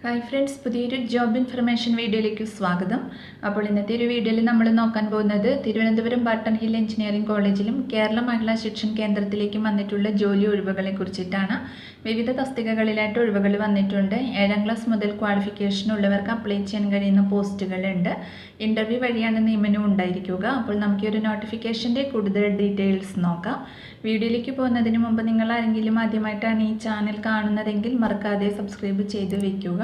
Hi friends, പുതിയൊരു job information വീഡിയോയിലേക്ക് സ്വാഗതം. അപ്പോൾ ഇന്നത്തെ ഒരു വീഡിയോയിൽ നമ്മൾ നോക്കാൻ പോകുന്നത് തിരുവനന്തപുരം ബട്ടൺ ഹിൽ എഞ്ചിനീയറിംഗ് കോളേജിലും കേരള മഹിളാ ശിക്ഷൺ കേന്ദ്രത്തിലേക്കും വന്നിട്ടുള്ള ജോലി ഒഴിവുകളെ കുറിച്ചിട്ടാണ്. വിവിധ തസ്തികകളിലായിട്ട് ഒഴിവുകൾ വന്നിട്ടുണ്ട്. 7ാം ക്ലാസ് മുതൽ ക്വാളിഫിക്കേഷൻ ഉള്ളവർക്ക് അപ്ലൈ ചെയ്യാൻ കഴിയുന്ന പോസ്റ്റുകളുണ്ട്. ഇൻ്റർവ്യൂ വഴിയാണ് നിയമനം ഉണ്ടായിരിക്കുക. അപ്പോൾ നമുക്ക് ഒരു നോട്ടിഫിക്കേഷൻ്റെ കൂടുതൽ ഡീറ്റെയിൽസ് നോക്കാം. വീഡിയോയിലേക്ക് പോകുന്നതിന് മുമ്പ് നിങ്ങൾ ആരെങ്കിലും ആദ്യമായിട്ടാണ് ഈ ചാനൽ കാണുന്നതെങ്കിൽ മറക്കാതെ സബ്സ്ക്രൈബ് ചെയ്ത് വയ്ക്കുക.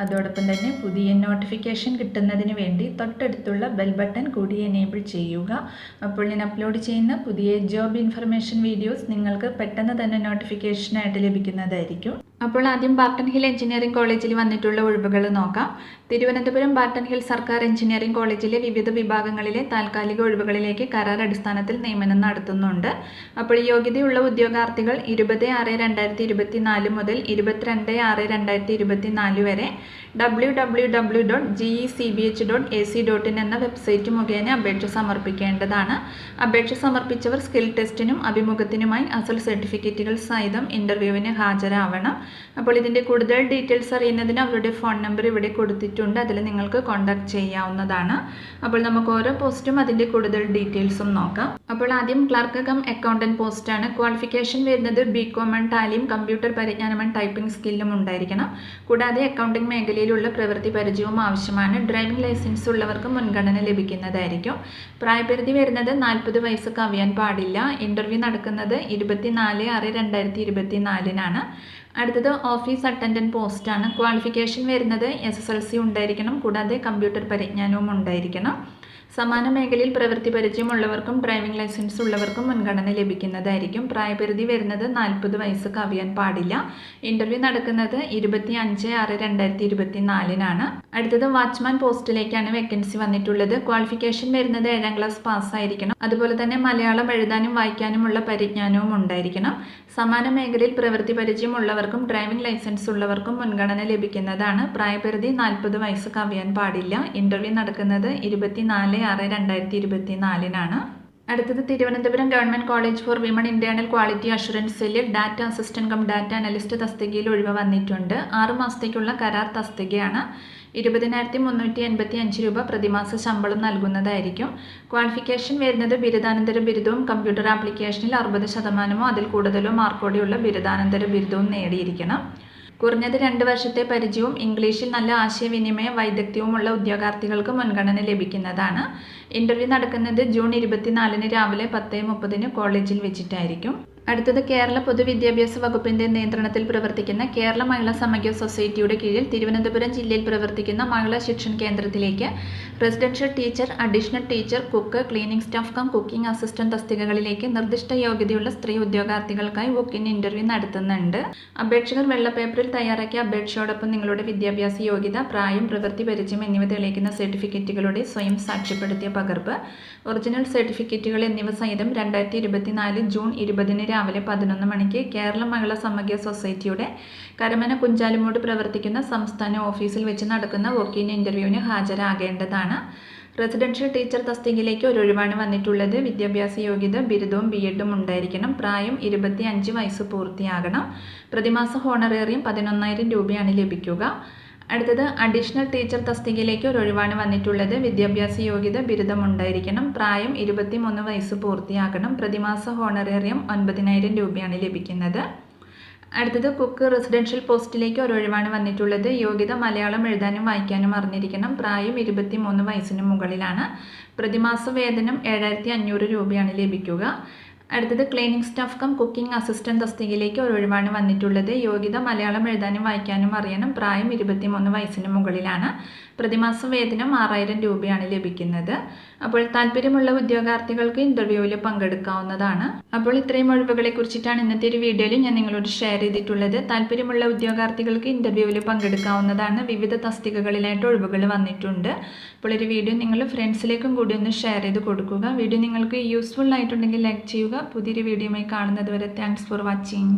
അതോടൊപ്പം തന്നെ പുതിയ നോട്ടിഫിക്കേഷൻ കിട്ടുന്നതിന് വേണ്ടി തൊട്ടടുത്തുള്ള ബെൽ ബട്ടൺ കൂടി എനേബിൾ ചെയ്യുക. അപ്പോൾ ഞാൻ അപ്ലോഡ് ചെയ്യുന്ന പുതിയ ജോബ് ഇൻഫർമേഷൻ വീഡിയോസ് നിങ്ങൾക്ക് പെട്ടെന്ന് തന്നെ നോട്ടിഫിക്കേഷനായിട്ട് ലഭിക്കുന്നതായിരിക്കും. അപ്പോൾ ആദ്യം ബട്ടൺ ഹിൽ എഞ്ചിനീയറിംഗ് കോളേജിൽ വന്നിട്ടുള്ള ഒഴിവുകൾ നോക്കാം. തിരുവനന്തപുരം ബട്ടൺ ഹിൽ സർക്കാർ എഞ്ചിനീയറിംഗ് കോളേജിലെ വിവിധ വിഭാഗങ്ങളിലെ താൽക്കാലിക ഒഴിവുകളിലേക്ക് കരാർ അടിസ്ഥാനത്തിൽ നിയമനം നടത്തുന്നുണ്ട്. അപ്പോൾ യോഗ്യതയുള്ള ഉദ്യോഗാർത്ഥികൾ 20/6/2024 മുതൽ 22/6/2024 വരെ www.gecbh.ac.in എന്ന വെബ്സൈറ്റ് മുഖേന അപേക്ഷ സമർപ്പിക്കേണ്ടതാണ്. അപേക്ഷ സമർപ്പിച്ചവർ സ്കിൽ ടെസ്റ്റിനും അഭിമുഖത്തിനുമായി അസൽ സർട്ടിഫിക്കറ്റുകൾ സഹിതം ഇൻ്റർവ്യൂവിന് ഹാജരാവണം. അപ്പോൾ ഇതിൻ്റെ കൂടുതൽ ഡീറ്റെയിൽസ് അറിയുന്നതിന് അവരുടെ ഫോൺ നമ്പർ ഇവിടെ കൊടുത്തിട്ടുണ്ട്. അതിൽ നിങ്ങൾക്ക് കോൺടാക്ട് ചെയ്യാവുന്നതാണ്. അപ്പോൾ നമുക്ക് ഓരോ പോസ്റ്റും അതിൻ്റെ കൂടുതൽ ഡീറ്റെയിൽസും നോക്കാം. അപ്പോൾ ആദ്യം ക്ലർക്ക് കം അക്കൗണ്ടൻറ്റ് പോസ്റ്റാണ്. ക്വാളിഫിക്കേഷൻ വരുന്നത് BCom ആൻഡ് ടാലിയും കമ്പ്യൂട്ടർ പരിജ്ഞാനം ആൻഡ് ടൈപ്പിംഗ് സ്കില്ലും ഉണ്ടായിരിക്കണം. കൂടാതെ അക്കൗണ്ടിംഗ് മേഖലയിലുള്ള പ്രവൃത്തി പരിചയവും ആവശ്യമാണ്. ഡ്രൈവിംഗ് ലൈസൻസ് ഉള്ളവർക്ക് മുൻഗണന ലഭിക്കുന്നതായിരിക്കും. പ്രായപരിധി വരുന്നത് 40 വയസ്സ് കവിയാൻ പാടില്ല. ഇൻ്റർവ്യൂ നടക്കുന്നത് 24/6/2024 അടുത്തത് ഓഫീസ് അറ്റൻഡൻറ്റ് പോസ്റ്റാണ്. ക്വാളിഫിക്കേഷൻ വരുന്നത് SSLC ഉണ്ടായിരിക്കണം. കൂടാതെ കമ്പ്യൂട്ടർ പരിജ്ഞാനവും ഉണ്ടായിരിക്കണം. സമാന മേഖലയിൽ പ്രവൃത്തി പരിചയമുള്ളവർക്കും ഡ്രൈവിംഗ് ലൈസൻസ് ഉള്ളവർക്കും മുൻഗണന ലഭിക്കുന്നതായിരിക്കും. പ്രായപരിധി വരുന്നത് 40 വയസ്സ് കവിയാൻ പാടില്ല. ഇൻ്റർവ്യൂ നടക്കുന്നത് 25/6/2024 അടുത്തത് വാച്ച്മാൻ പോസ്റ്റിലേക്കാണ് വേക്കൻസി വന്നിട്ടുള്ളത്. ക്വാളിഫിക്കേഷൻ വരുന്നത് 7ാം ക്ലാസ് പാസ്സായിരിക്കണം. അതുപോലെ തന്നെ മലയാളം എഴുതാനും വായിക്കാനുമുള്ള പരിജ്ഞാനവും ഉണ്ടായിരിക്കണം. സമാന മേഖലയിൽ പ്രവൃത്തി പരിചയമുള്ളവർക്കും ഡ്രൈവിംഗ് ലൈസൻസ് ഉള്ളവർക്കും മുൻഗണന ലഭിക്കുന്നതാണ്. പ്രായപരിധി 40 വയസ്സ് കവിയാൻ പാടില്ല. ഇൻ്റർവ്യൂ നടക്കുന്നത് 24/6/2024 അടുത്തത് Thiruvananthapuram government college for women internal quality assurance സെല്ലിൽ data assistant cum data analyst തസ്തികയിൽ ഒഴിവ് വന്നിട്ടുണ്ട്. 6 മാസത്തേക്കുള്ള കരാർ തസ്തികയാണ്. 20,385 രൂപ പ്രതിമാസ ശമ്പളം നൽകുന്നതായിരിക്കും. ക്വാളിഫിക്കേഷൻ വരുന്നത് ബിരുദാനന്തര ബിരുദവും കമ്പ്യൂട്ടർ ആപ്ലിക്കേഷനിൽ 60% അതിൽ കൂടുതലോ മാർക്കോടെയുള്ള ബിരുദാനന്തര ബിരുദവും നേടിയിരിക്കണം. കുറഞ്ഞത് 2 വർഷത്തെ പരിചയവും ഇംഗ്ലീഷിൽ നല്ല ആശയവിനിമയ വൈദഗ്ധ്യവുമുള്ള ഉദ്യോഗാർത്ഥികൾക്ക് മുൻഗണന ലഭിക്കുന്നതാണ്. ഇൻ്റർവ്യൂ നടക്കുന്നത് ജൂൺ 24 രാവിലെ 10:30 കോളേജിൽ വെച്ചിട്ടായിരിക്കും. അടുത്തത് കേരള പൊതുവിദ്യാഭ്യാസ വകുപ്പിൻ്റെ നിയന്ത്രണത്തിൽ പ്രവർത്തിക്കുന്ന കേരള മഹിളാ സമഗ്ര സൊസൈറ്റിയുടെ കീഴിൽ തിരുവനന്തപുരം ജില്ലയിൽ പ്രവർത്തിക്കുന്ന മഹിളാ ശിക്ഷൺ കേന്ദ്രത്തിലേക്ക് residential teacher, additional teacher, cook, cleaning staff cum cooking assistant തസ്തികകളിലേക്ക് നിർദ്ദിഷ്ട യോഗ്യതയുള്ള സ്ത്രീ ഉദ്യോഗാർത്ഥികൾക്കായി വോക്ക്-ഇൻ ഇൻ്റർവ്യൂ നടത്തുന്നുണ്ട്. അപേക്ഷകർ വെള്ള പേപ്പറിൽ തയ്യാറാക്കിയ അപേക്ഷയോടൊപ്പം നിങ്ങളുടെ വിദ്യാഭ്യാസ യോഗ്യത, പ്രായം, പ്രവൃത്തി പരിചയം എന്നിവ തെളിയിക്കുന്ന സർട്ടിഫിക്കറ്റുകളുടെ സ്വയം സാക്ഷ്യപ്പെടുത്തിയ പകർപ്പ്, ഒറിജിനൽ സർട്ടിഫിക്കറ്റുകൾ എന്നിവ സഹിതം 2024 ജൂൺ 20 രാവിലെ 11 മണിക്ക് കേരള മഹിളാ സമഗ്ര സൊസൈറ്റിയുടെ കരമന കുഞ്ചാലുമൂട് പ്രവർത്തിക്കുന്ന സംസ്ഥാന ഓഫീസിൽ വെച്ച് നടക്കുന്ന വോക്ക്-ഇൻ ഇൻ്റർവ്യൂവിന് ഹാജരാകേണ്ടതാണ്. റെസിഡൻഷ്യൽ ടീച്ചർ തസ്തികയിലേക്ക് ഒരു ഒഴിവാണ് വന്നിട്ടുള്ളത്. വിദ്യാഭ്യാസ യോഗ്യത ബിരുദവും BEdും ഉണ്ടായിരിക്കണം. പ്രായം 25 വയസ്സ് പൂർത്തിയാകണം. പ്രതിമാസ ഹോണറേറിയം 11,000 രൂപയാണ് ലഭിക്കുക. അടുത്തത് അഡീഷണൽ ടീച്ചർ തസ്തികയിലേക്ക് ഒരു ഒഴിവാണ് വന്നിട്ടുള്ളത്. വിദ്യാഭ്യാസ യോഗ്യത ബിരുദം ഉണ്ടായിരിക്കണം. പ്രായം 23 വയസ്സ് പൂർത്തിയാകണം. പ്രതിമാസ ഹോണറേറിയം 9,000 രൂപയാണ് ലഭിക്കുന്നത്. അടുത്തത് കുക്ക് റെസിഡൻഷ്യൽ പോസ്റ്റിലേക്ക് ഒരു ഒഴിവാണ് വന്നിട്ടുള്ളത്. യോഗ്യത മലയാളം എഴുതാനും വായിക്കാനും അറിഞ്ഞിരിക്കണം. പ്രായം 23 വയസ്സിന് മുകളിലാണ്. പ്രതിമാസ വേതനം 7,500 രൂപയാണ് ലഭിക്കുക. അടുത്തത് cleaning staff cum cooking assistant തസ്തികയിലേക്ക് ഒരു ഒഴിവാണ് വന്നിട്ടുള്ളത്. യോഗ്യത മലയാളം എഴുതാനും വായിക്കാനും അറിയണം. പ്രായം 23 വയസ്സിന് മുകളിലാണ്. പ്രതിമാസ വേതനം 6,000 രൂപയാണ് ലഭിക്കുന്നത്. അപ്പോൾ താല്പര്യമുള്ള ഉദ്യോഗാർത്ഥികൾക്ക് ഇൻ്റർവ്യൂവിൽ പങ്കെടുക്കാവുന്നതാണ്. അപ്പോൾ ഇത്രയും ഒഴിവുകളെ കുറിച്ചിട്ടാണ് ഇന്നത്തെ ഒരു വീഡിയോയിൽ ഞാൻ നിങ്ങളോട് ഷെയർ ചെയ്തിട്ടുള്ളത്. താല്പര്യമുള്ള ഉദ്യോഗാർത്ഥികൾക്ക് ഇൻ്റർവ്യൂവിൽ പങ്കെടുക്കാവുന്നതാണ്. വിവിധ തസ്തികകളിലായിട്ട് ഒഴിവുകൾ വന്നിട്ടുണ്ട്. അപ്പോൾ ഒരു വീഡിയോ നിങ്ങൾ ഫ്രണ്ട്സിലേക്കും കൂടി ഒന്ന് ഷെയർ ചെയ്ത് കൊടുക്കുക. വീഡിയോ നിങ്ങൾക്ക് യൂസ്ഫുൾ ആയിട്ടുണ്ടെങ്കിൽ ലൈക്ക് ചെയ്യുക. പുതിയൊരു വീഡിയോയുമായി കാണുന്നത് വരെ താങ്ക്സ് ഫോർ വാച്ചിങ്.